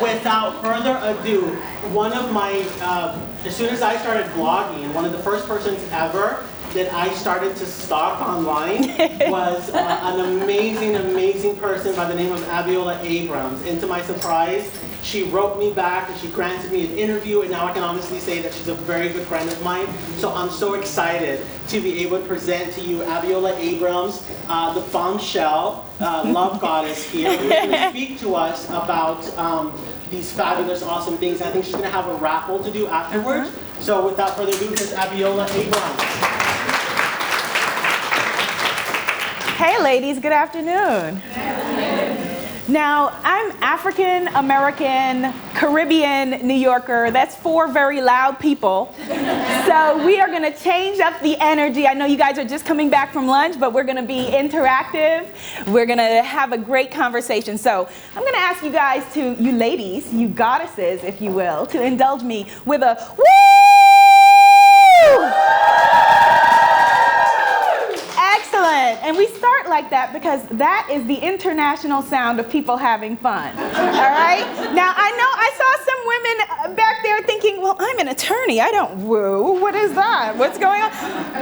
Without further ado, one of my, as soon as I started blogging, one of the first persons ever that I started to stalk online was an amazing person by the name of Abiola Abrams. And to my surprise, she wrote me back and she granted me an interview, and now I can honestly say that she's a very good friend of mine. So I'm so excited to be able to present to you Abiola Abrams, the Bombshell love goddess here, who's going to speak to us about these fabulous, awesome things. I think she's going to have a raffle to do afterwards. So without further ado, here's Abiola Abrams. Hey ladies, good afternoon. Now, I'm African American, Caribbean, New Yorker. That's 4 very loud people. So we are gonna change up the energy. I know you guys are just coming back from lunch, but we're gonna be interactive. We're gonna have a great conversation. So I'm gonna ask you guys you ladies, you goddesses, if you will, to indulge me with a woo! Excellent. And we start like that because that is the international sound of people having fun. All right? Now, I saw some women back there thinking, well, I'm an attorney. I don't woo. What is that? What's going on?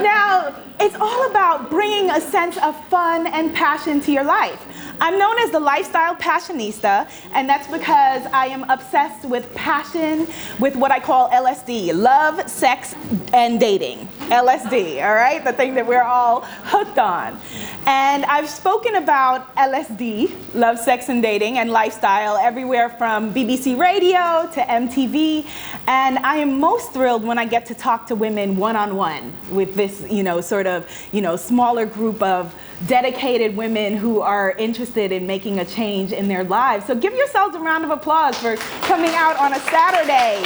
Now, it's all about bringing a sense of fun and passion to your life. I'm known as the lifestyle passionista, and that's because I am obsessed with passion, with what I call LSD, love, sex, and dating. LSD, all right? The thing that we're all hooked on. And I've spoken about LSD, love, sex, and dating, and lifestyle everywhere from BBC Radio to MTV. And I am most thrilled when I get to talk to women one-on-one with this, sort of, smaller group of dedicated women who are interested in making a change in their lives. So give yourselves a round of applause for coming out on a Saturday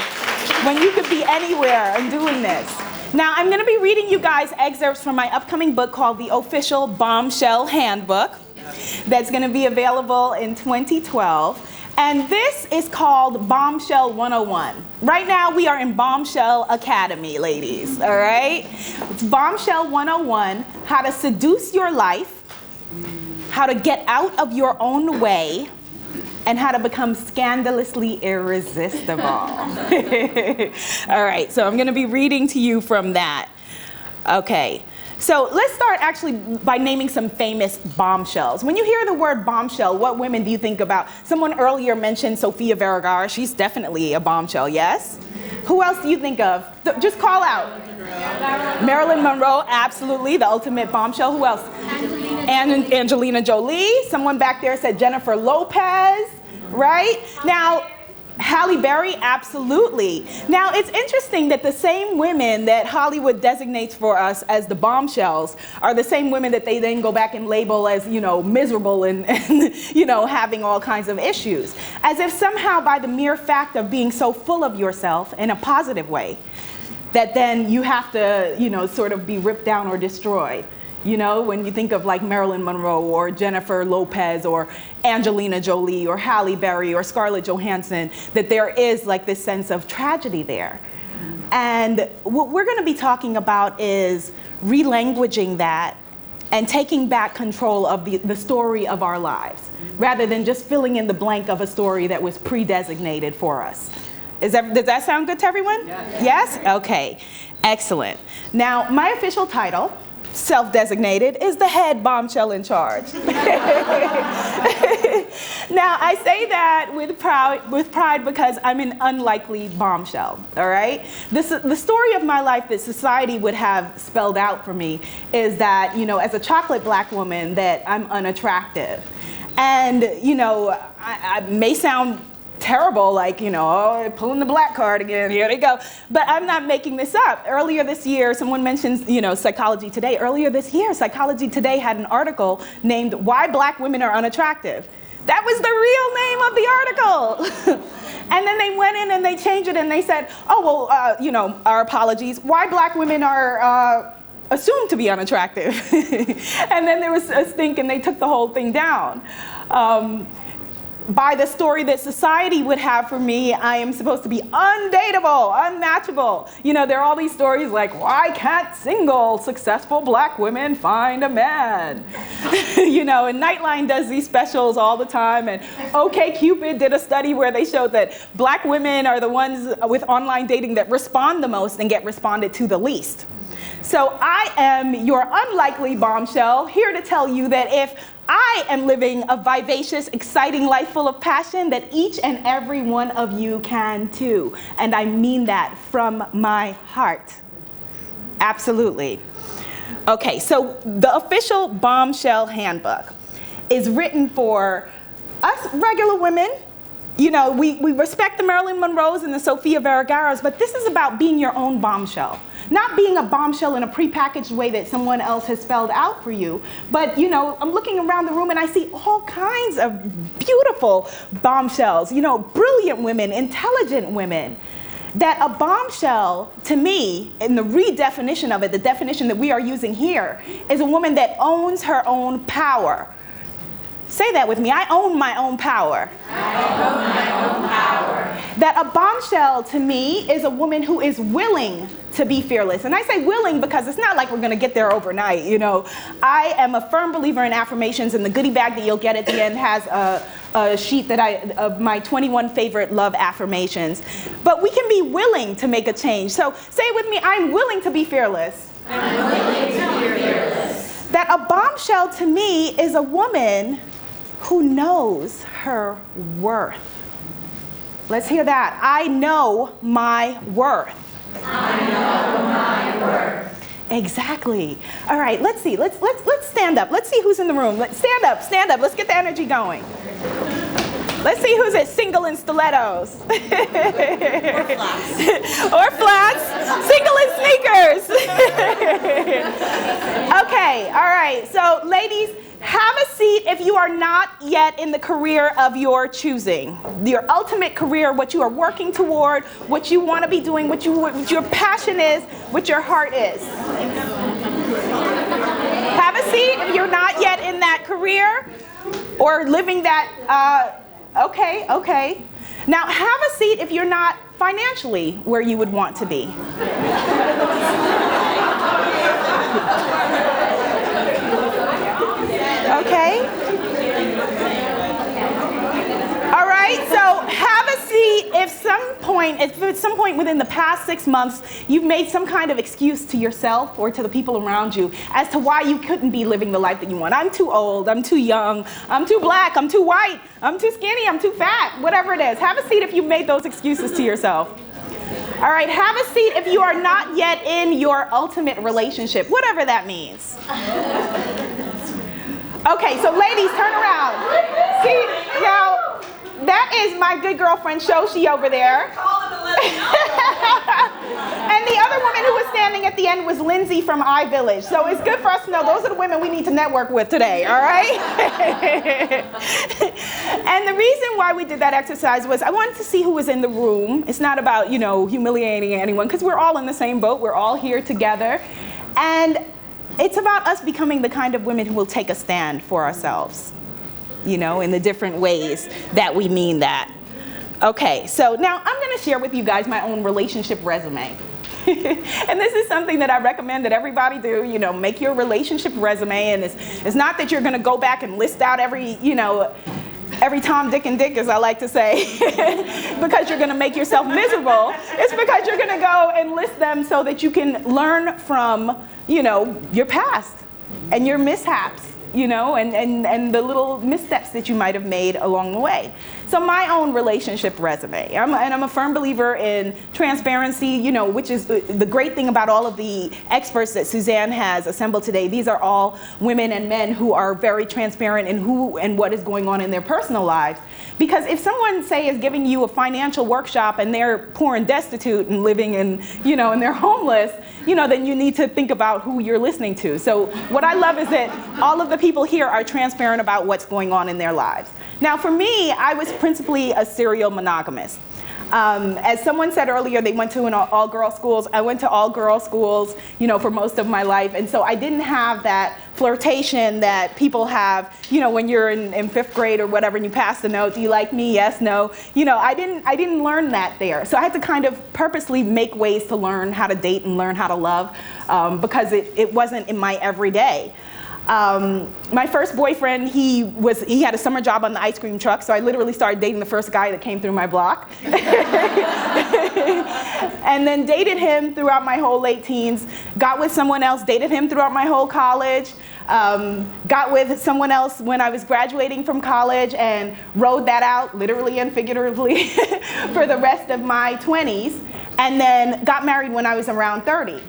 when you could be anywhere and doing this. Now, I'm going to be reading you guys excerpts from my upcoming book called The Official Bombshell Handbook that's going to be available in 2012. And this is called Bombshell 101. Right now, we are in Bombshell Academy, ladies, all right? It's Bombshell 101, how to seduce your life, how to get out of your own way, and how to become scandalously irresistible. All right, so I'm going to be reading to you from that. Okay. So let's start actually by naming some famous bombshells. When you hear the word bombshell, what women do you think about? Someone earlier mentioned Sofia Vergara. She's definitely a bombshell, yes? Who else do you think of? Just call out. Marilyn Monroe, absolutely, the ultimate bombshell. Who else? Angelina Jolie. Someone back there said Jennifer Lopez, right? Now, Halle Berry, absolutely. Now, it's interesting that the same women that Hollywood designates for us as the bombshells are the same women that they then go back and label as, miserable and having all kinds of issues. As if somehow by the mere fact of being so full of yourself in a positive way, that then you have to, sort of be ripped down or destroyed. When you think of like Marilyn Monroe or Jennifer Lopez or Angelina Jolie or Halle Berry or Scarlett Johansson, that there is like this sense of tragedy there. And what we're going to be talking about is relanguaging that and taking back control of the story of our lives, rather than just filling in the blank of a story that was pre-designated for us. Does that sound good to everyone? Yes? Okay, excellent. Now, my official title, self-designated, is the head bombshell in charge. Now, I say that with pride because I'm an unlikely bombshell, all right? The story of my life that society would have spelled out for me is that, as a chocolate black woman, that I'm unattractive. And, I may sound terrible, like, pulling the black card again, here they go. But I'm not making this up. Earlier this year, someone mentioned, Psychology Today. Earlier this year, Psychology Today had an article named Why Black Women Are Unattractive. That was the real name of the article. And then they went in and they changed it and they said, our apologies. Why black women are assumed to be unattractive. And then there was a stink and they took the whole thing down. by the story that society would have for me, I am supposed to be undateable, unmatchable. You know, there are all these stories like, why can't single, successful black women find a man? You know, and Nightline does these specials all the time, and OkCupid did a study where they showed that black women are the ones with online dating that respond the most and get responded to the least. So I am your unlikely bombshell, here to tell you that if I am living a vivacious, exciting life full of passion, that each and every one of you can too. And I mean that from my heart. Absolutely. Okay, so the official Bombshell handbook is written for us regular women. You know, we respect the Marilyn Monroes and the Sofia Vergara's, but this is about being your own bombshell. Not being a bombshell in a prepackaged way that someone else has spelled out for you, but you know, I'm looking around the room and I see all kinds of beautiful bombshells, you know, brilliant women, intelligent women. That a bombshell, to me, in the redefinition of it, the definition that we are using here, is a woman that owns her own power. Say that with me. I own my own power. I own my own power. That a bombshell to me is a woman who is willing to be fearless. And I say willing because it's not like we're going to get there overnight, you know. I am a firm believer in affirmations, and the goodie bag that you'll get at the end has a sheet that of my 21 favorite love affirmations. But we can be willing to make a change. So say it with me, I'm willing to be fearless. I'm willing to be fearless. That a bombshell to me is a woman who knows her worth. Let's hear that. I know my worth. I know my worth. Exactly. All right, let's see. Let's stand up. Let's see who's in the room. Stand up, stand up. Let's get the energy going. Let's see who's at single in stilettos. Or flats. Or flats. Single in sneakers. Okay, all right. So ladies, have a seat if you are not yet in the career of your choosing. Your ultimate career, what you are working toward, what you want to be doing, what your passion is, what your heart is. Have a seat if you're not yet in that career or living that, okay. Now have a seat if you're not financially where you would want to be. Okay? All right, so have a seat if at some point within the past 6 months, you've made some kind of excuse to yourself or to the people around you as to why you couldn't be living the life that you want. I'm too old, I'm too young, I'm too black, I'm too white, I'm too skinny, I'm too fat, whatever it is. Have a seat if you've made those excuses to yourself. All right, have a seat if you are not yet in your ultimate relationship, whatever that means. Okay, so ladies, turn around. See, now, that is my good girlfriend Shoshi over there. And the other woman who was standing at the end was Lindsay from iVillage. So it's good for us to know those are the women we need to network with today, all right? And the reason why we did that exercise was I wanted to see who was in the room. It's not about, you know, humiliating anyone, because we're all in the same boat. We're all here together. And it's about us becoming the kind of women who will take a stand for ourselves, you know, in the different ways that we mean that. Okay, so now I'm going to share with you guys my own relationship resume. And this is something that I recommend that everybody do, you know, make your relationship resume. And it's not that you're going to go back and list out every Tom, Dick, and Dick, as I like to say, because you're going to make yourself miserable. It's because you're going to go and list them so that you can learn from, you know, your past and your mishaps, you know, and the little missteps that you might have made along the way. So my own relationship resume. I'm a firm believer in transparency, you know, which is the great thing about all of the experts that Suzanne has assembled today. These are all women and men who are very transparent in who and what is going on in their personal lives. Because if someone, say, is giving you a financial workshop and they're poor and destitute and living in, you know, and they're homeless, you know, then you need to think about who you're listening to. So what I love is that all of the people here are transparent about what's going on in their lives. Now, for me, I was principally a serial monogamist. As someone said earlier, they went to an all-girl schools. I went to all-girl schools, for most of my life. And so I didn't have that flirtation that people have, when you're in 5th grade or whatever, and you pass the note, do you like me? Yes, no. I didn't learn that there. So I had to kind of purposely make ways to learn how to date and learn how to love, because it wasn't in my everyday. My first boyfriend, he had a summer job on the ice cream truck, so I literally started dating the first guy that came through my block. And then dated him throughout my whole late teens, got with someone else, dated him throughout my whole college, got with someone else when I was graduating from college, and rode that out, literally and figuratively, for the rest of my 20s, and then got married when I was around 30.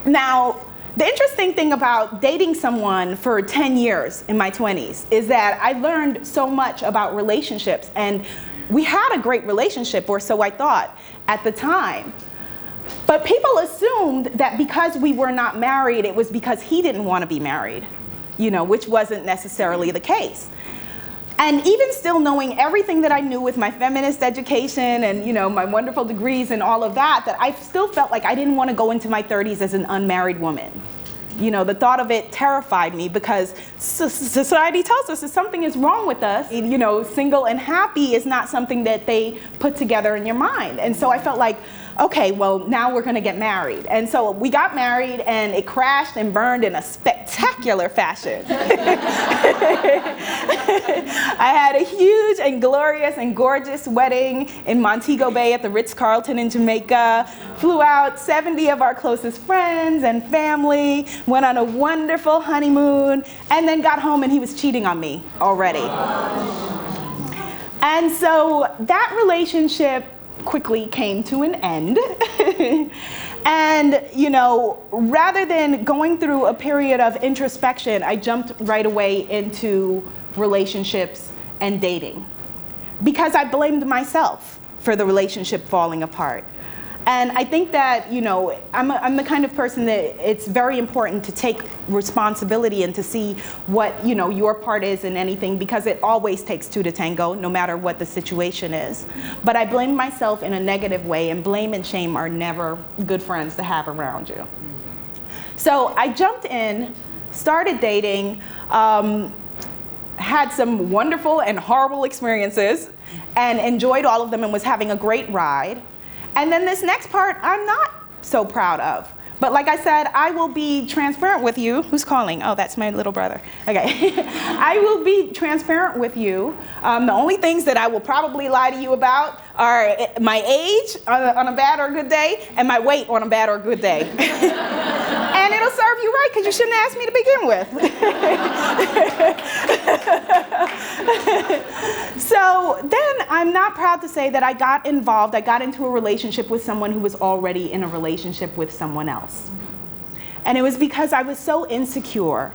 Now, the interesting thing about dating someone for 10 years in my 20s is that I learned so much about relationships, and we had a great relationship, or so I thought at the time. But people assumed that because we were not married, it was because he didn't want to be married, which wasn't necessarily the case. And even still knowing everything that I knew with my feminist education and, my wonderful degrees and all of that I still felt like I didn't want to go into my 30s as an unmarried woman. The thought of it terrified me, because society tells us that something is wrong with us. Single and happy is not something that they put together in your mind. And so I felt like, okay, well, now we're going to get married. And so we got married, and it crashed and burned in a spectacular fashion. I had a huge and glorious and gorgeous wedding in Montego Bay at the Ritz-Carlton in Jamaica. Flew out 70 of our closest friends and family, went on a wonderful honeymoon, and then got home and he was cheating on me already. And so that relationship quickly came to an end. And, rather than going through a period of introspection, I jumped right away into relationships and dating, because I blamed myself for the relationship falling apart. And I think that, I'm the kind of person that it's very important to take responsibility and to see what, your part is in anything, because it always takes two to tango, no matter what the situation is. But I blame myself in a negative way, and blame and shame are never good friends to have around you. So I jumped in, started dating, had some wonderful and horrible experiences, and enjoyed all of them and was having a great ride. And then this next part, I'm not so proud of. But like I said, I will be transparent with you. Who's calling? Oh, that's my little brother. Okay. I will be transparent with you. The only things that I will probably lie to you about are my age on a bad or good day, and my weight on a bad or good day. And it'll serve you right, because you shouldn't ask me to begin with. So then I'm not proud to say that I got involved. I got into a relationship with someone who was already in a relationship with someone else. And it was because I was so insecure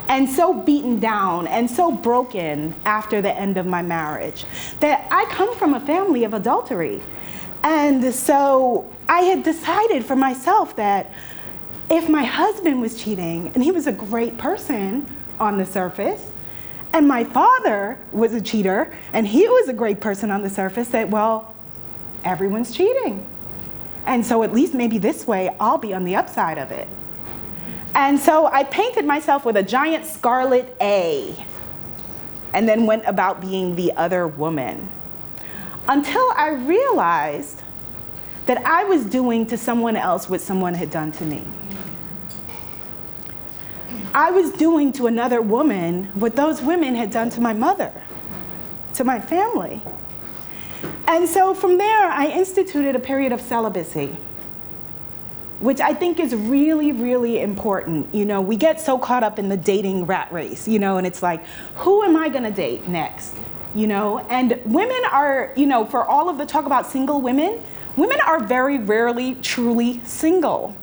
and so beaten down and so broken after the end of my marriage that I come from a family of adultery. And so I had decided for myself that if my husband was cheating, and he was a great person on the surface, and my father was a cheater, and he was a great person on the surface, that, well, everyone's cheating. And so at least maybe this way, I'll be on the upside of it. And so I painted myself with a giant scarlet A, and then went about being the other woman, until I realized that I was doing to someone else what someone had done to me. I was doing to another woman what those women had done to my mother, to my family. And so from there, I instituted a period of celibacy, which I think is really, really important. We get so caught up in the dating rat race, and it's like, who am I gonna date next? And women are, for all of the talk about single women are very rarely truly single.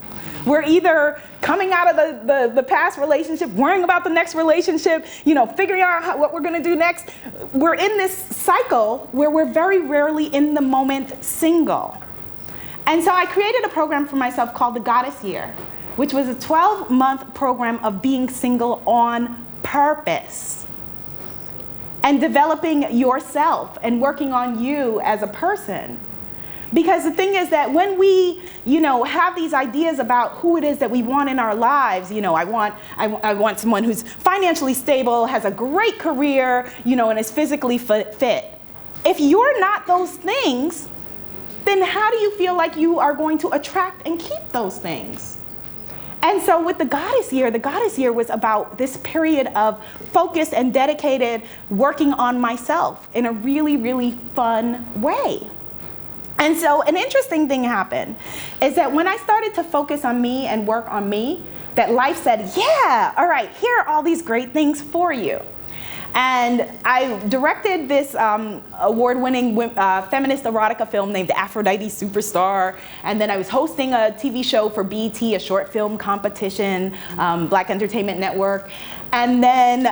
We're either coming out of the past relationship, worrying about the next relationship, figuring out what we're going to do next. We're in this cycle where we're very rarely in the moment single. And so I created a program for myself called the Goddess Year, which was a 12-month program of being single on purpose. and developing yourself and working on you as a person. Because the thing is that when we, have these ideas about who it is that we want in our lives, I want someone who's financially stable, has a great career, and is physically fit. If you're not those things, then how do you feel like you are going to attract and keep those things? And so with the Goddess Year was about this period of focused and dedicated working on myself in a really, really fun way. And so an interesting thing happened is that when I started to focus on me and work on me, that life said, yeah, all right, here are all these great things for you. And I directed this award-winning feminist erotica film named Aphrodite Superstar. And then I was hosting a TV show for BET, a short film competition, Black Entertainment Network. And then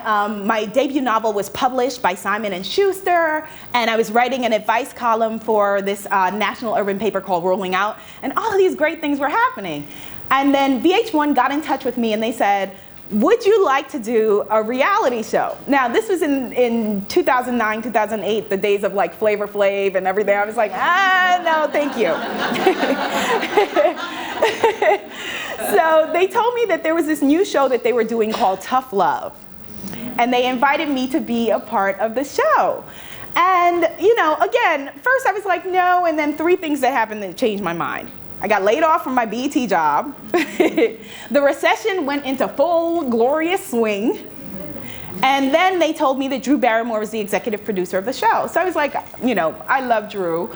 my debut novel was published by Simon & Schuster. And I was writing an advice column for this national urban paper called Rolling Out. And all of these great things were happening. And then VH1 got in touch with me and they said, would you like to do a reality show? Now, this was in 2009, 2008, the days of like Flavor Flav and everything. I was like, no, thank you. So they told me that there was this new show that they were doing called Tough Love. And they invited me to be a part of the show. And, again, first I was like, no, and then three things that happened that changed my mind. I got laid off from my BET job. The recession went into full glorious swing. And then they told me that Drew Barrymore was the executive producer of the show. So I was like, I love Drew,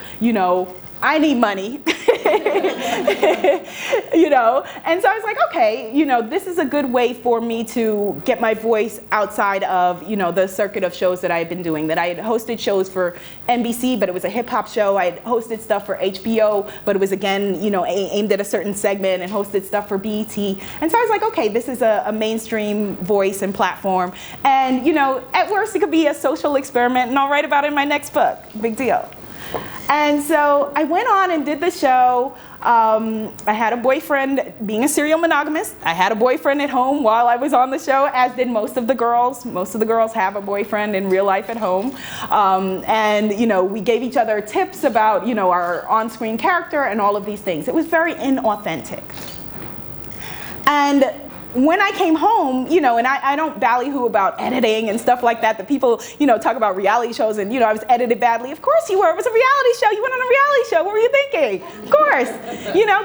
I need money, And so I was like, okay, this is a good way for me to get my voice outside of, the circuit of shows that I had been doing. That I had hosted shows for NBC, but it was a hip hop show. I had hosted stuff for HBO, but it was again, aimed at a certain segment, and hosted stuff for BET. And so I was like, okay, this is a mainstream voice and platform. And, at worst it could be a social experiment, and I'll write about it in my next book. Big deal. And so I went on and did the show. I had a boyfriend, being a serial monogamist. I had a boyfriend at home while I was on the show, as did most of the girls. Most of the girls have a boyfriend in real life at home. And we gave each other tips about, our on-screen character and all of these things. It was very inauthentic. And when I came home, and I don't ballyhoo about editing and stuff like that, people, talk about reality shows and, I was edited badly. Of course you were. It was a reality show. You went on a reality show. What were you thinking? Of course.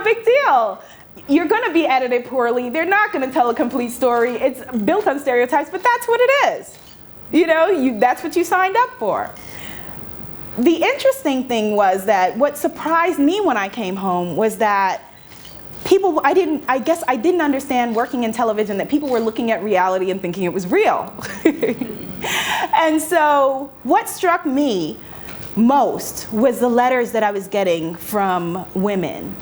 Big deal. You're going to be edited poorly. They're not going to tell a complete story. It's built on stereotypes, but that's what it is. That's what you signed up for. The interesting thing was that what surprised me when I came home was that I didn't understand working in television that people were looking at reality and thinking it was real. And so what struck me most was the letters that I was getting from women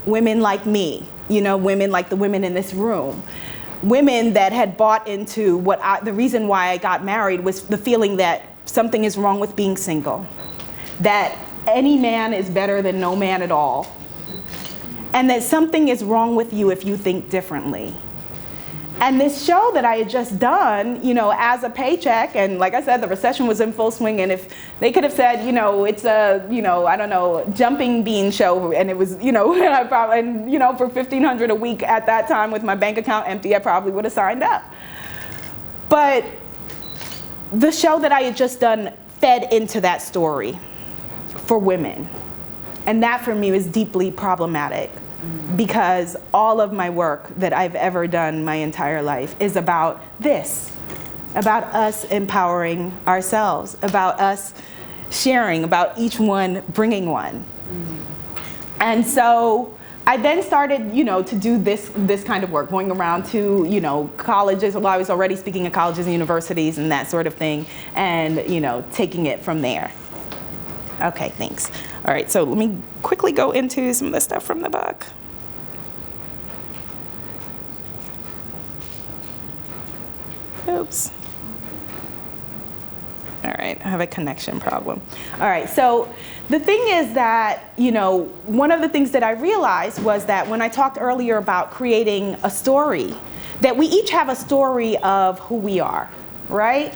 like me, women like the women in this room, women that had bought into the reason why I got married was the feeling that something is wrong with being single, that any man is better than no man at all, and that something is wrong with you if you think differently. And this show that I had just done, as a paycheck, and like I said, the recession was in full swing, and if they could have said, it's a, jumping bean show, and it was, for $1,500 a week at that time with my bank account empty, I probably would have signed up. But the show that I had just done fed into that story for women. And that for me was deeply problematic, because all of my work that I've ever done my entire life is about this, about us empowering ourselves, about us sharing, about each one bringing one. And so I then started, to do this kind of work, going around to, colleges. Well, I was already speaking at colleges and universities and that sort of thing, and, taking it from there. Okay, thanks. All right, so let me quickly go into some of the stuff from the book. Oops. All right, I have a connection problem. All right, so the thing is that, one of the things that I realized was that when I talked earlier about creating a story, that we each have a story of who we are, right?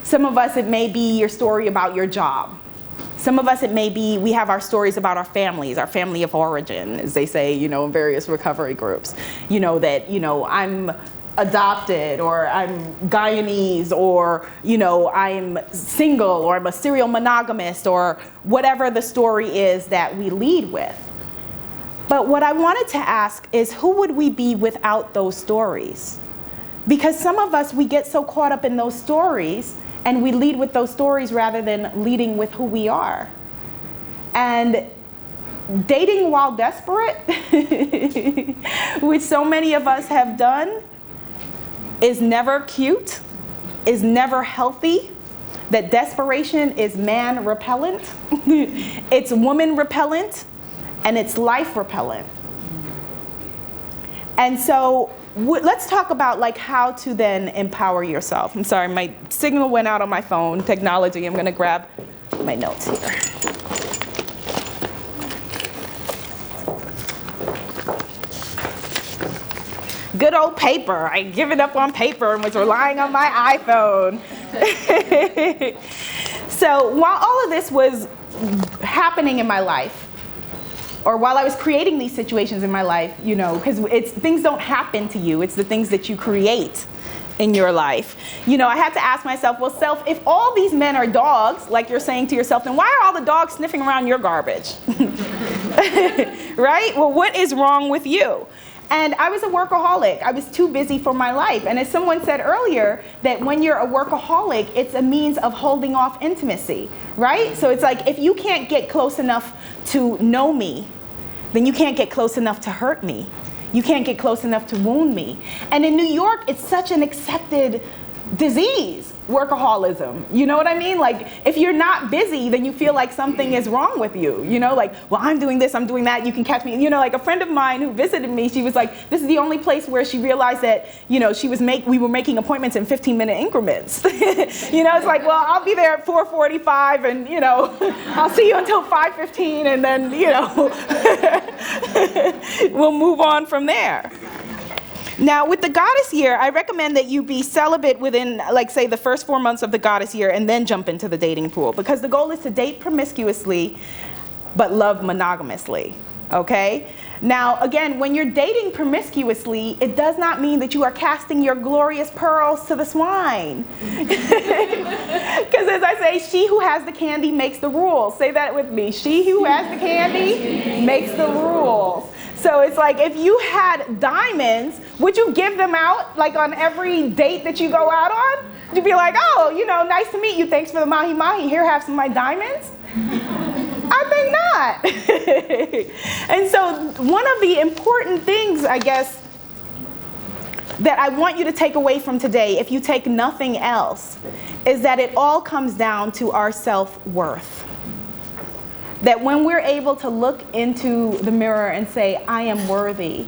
Some of us, it may be your story about your job. Some of us, it may be, we have our stories about our families, our family of origin, as they say, you know, in various recovery groups. You know, that, you know, I'm adopted, or I'm Guyanese, or, you know, I'm single, or I'm a serial monogamist, or whatever the story is that we lead with. But what I wanted to ask is, who would we be without those stories? Because some of us, we get so caught up in those stories, and we lead with those stories rather than leading with who we are. And dating while desperate, which so many of us have done, is never cute, is never healthy. That desperation is man repellent, it's woman repellent, and it's life repellent. And so let's talk about like how to then empower yourself. I'm sorry, my signal went out on my phone, technology. I'm gonna grab my notes here. Good old paper. I given up on paper and was relying on my iPhone. So while all of this was happening in my life, or while I was creating these situations in my life, you know, because things don't happen to you, it's the things that you create in your life. You know, I had to ask myself, well, self, if all these men are dogs, like you're saying to yourself, then why are all the dogs sniffing around your garbage? Right? Well, what is wrong with you? And I was a workaholic. I was too busy for my life. And as someone said earlier, that when you're a workaholic, it's a means of holding off intimacy, right? So it's like, if you can't get close enough to know me, then you can't get close enough to hurt me. You can't get close enough to wound me. And in New York, it's such an accepted disease, workaholism. You know what I mean? Like, if you're not busy, then you feel like something is wrong with you. You know, like, well, I'm doing this, I'm doing that, you can catch me. You know, like a friend of mine who visited me, she was like, this is the only place where she realized that, you know, we were making appointments in 15-minute increments. You know, it's like, well, I'll be there at 4:45 and, you know, I'll see you until 5:15 and then, you know, we'll move on from there. Now, with the goddess year, I recommend that you be celibate within, like, say, the first 4 months of the goddess year and then jump into the dating pool. Because the goal is to date promiscuously, but love monogamously, okay? Now, again, when you're dating promiscuously, it does not mean that you are casting your glorious pearls to the swine. Because as I say, she who has the candy makes the rules. Say that with me. She who has the candy makes the rules. So it's like, if you had diamonds, would you give them out like on every date that you go out on? You'd be like, oh, you know, nice to meet you. Thanks for the mahi-mahi. Here, have some of my diamonds. I think not. And so one of the important things, I guess, that I want you to take away from today, if you take nothing else, is that it all comes down to our self-worth. That when we're able to look into the mirror and say, I am worthy.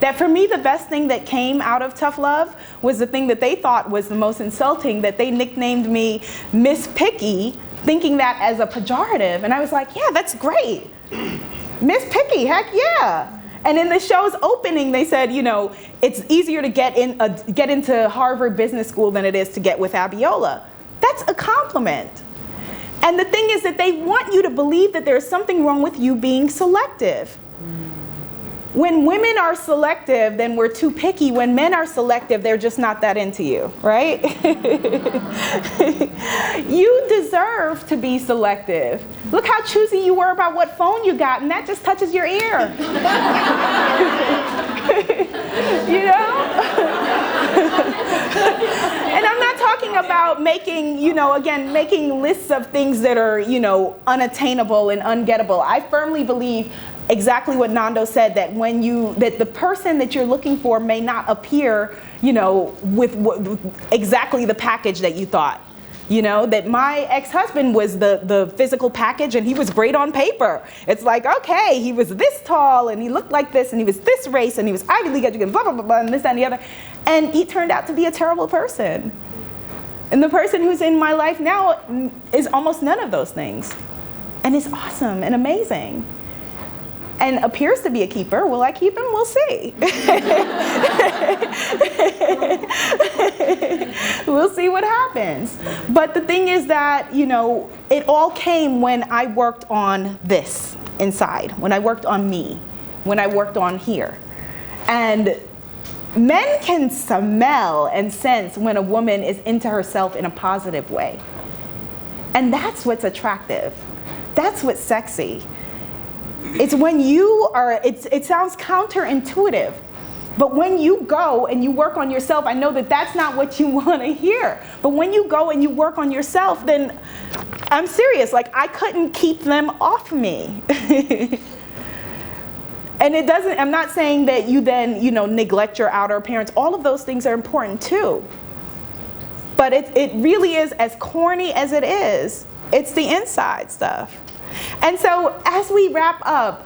That for me, the best thing that came out of tough love was the thing that they thought was the most insulting, that they nicknamed me Miss Picky, thinking that as a pejorative. And I was like, yeah, that's great. Miss Picky, heck yeah. And in the show's opening, they said, you know, it's easier to get into Harvard Business School than it is to get with Abiola. That's a compliment. And the thing is that they want you to believe that there's something wrong with you being selective. When women are selective, then we're too picky. When men are selective, they're just not that into you, right? You deserve to be selective. Look how choosy you were about what phone you got, and that just touches your ear. You know? And I'm not talking about making, you know, again, making lists of things that are, you know, unattainable and ungettable. I firmly believe exactly what Nando said, that that the person that you're looking for may not appear, you know, with exactly the package that you thought. You know, that my ex-husband was the physical package, and he was great on paper. It's like, okay, he was this tall, and he looked like this, and he was this race, and he was Ivy League educated, blah, blah, blah, blah, and this, that, and the other. And he turned out to be a terrible person. And the person who's in my life now is almost none of those things. And it's awesome and amazing. and appears to be a keeper. Will I keep him? We'll see. We'll see what happens. But the thing is that, it all came when I worked on this inside, when I worked on me, when I worked on here. And men can smell and sense when a woman is into herself in a positive way. And that's what's attractive. That's what's sexy. It's when you are, it sounds counterintuitive, but when you go and you work on yourself, I know that that's not what you want to hear. But when you go and you work on yourself, then I'm serious, like I couldn't keep them off me. And I'm not saying that you then, neglect your outer appearance. All of those things are important too. But it really is, as corny as it is, it's the inside stuff. And so as we wrap up,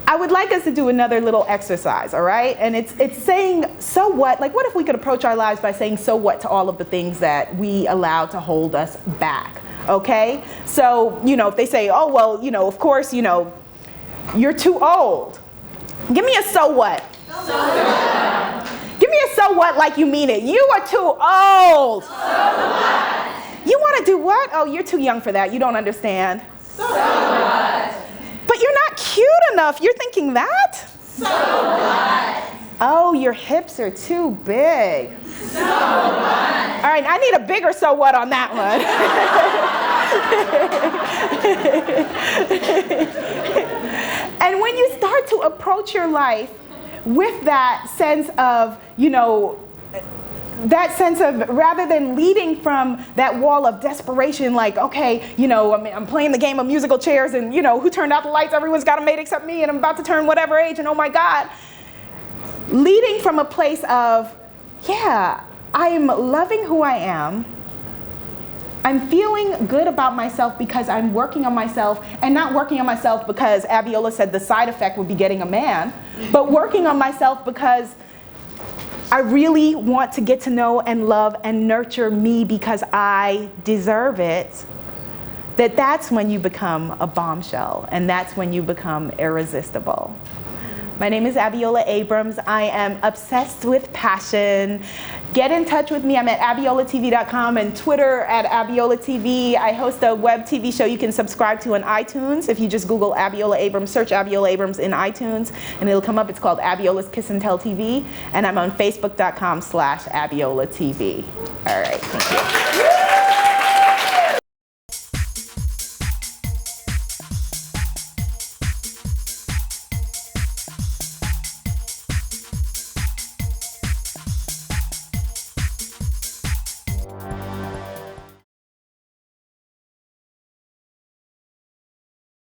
I would like us to do another little exercise, all right? And it's saying, so what? Like, what if we could approach our lives by saying, so what, to all of the things that we allow to hold us back, okay? So, if they say, oh, well, of course, you're too old. Give me a so what. So what? Give me a so what like you mean it. You are too old. So what? You want to do what? Oh, you're too young for that. You don't understand. So what? But you're not cute enough. You're thinking that? So what? Oh, your hips are too big. So what? All right, I need a bigger so what on that one. And when you start to approach your life with that sense of, rather than leading from that wall of desperation, like, okay, I'm playing the game of musical chairs and, who turned out the lights? Everyone's got them made except me and I'm about to turn whatever age and oh my God. Leading from a place of, yeah, I am loving who I am. I'm feeling good about myself because I'm working on myself, and not working on myself because Abiola said the side effect would be getting a man, but working on myself because I really want to get to know and love and nurture me because I deserve it. That's when you become a bombshell, and that's when you become irresistible. My name is Abiola Abrams. I am obsessed with passion. Get in touch with me. I'm at abiolatv.com and Twitter at abiolatv. I host a web TV show you can subscribe to on iTunes. If you just Google Abiola Abrams, search Abiola Abrams in iTunes, and it'll come up. It's called Abiola's Kiss and Tell TV. And I'm on facebook.com/abiolatv. All right, thank you.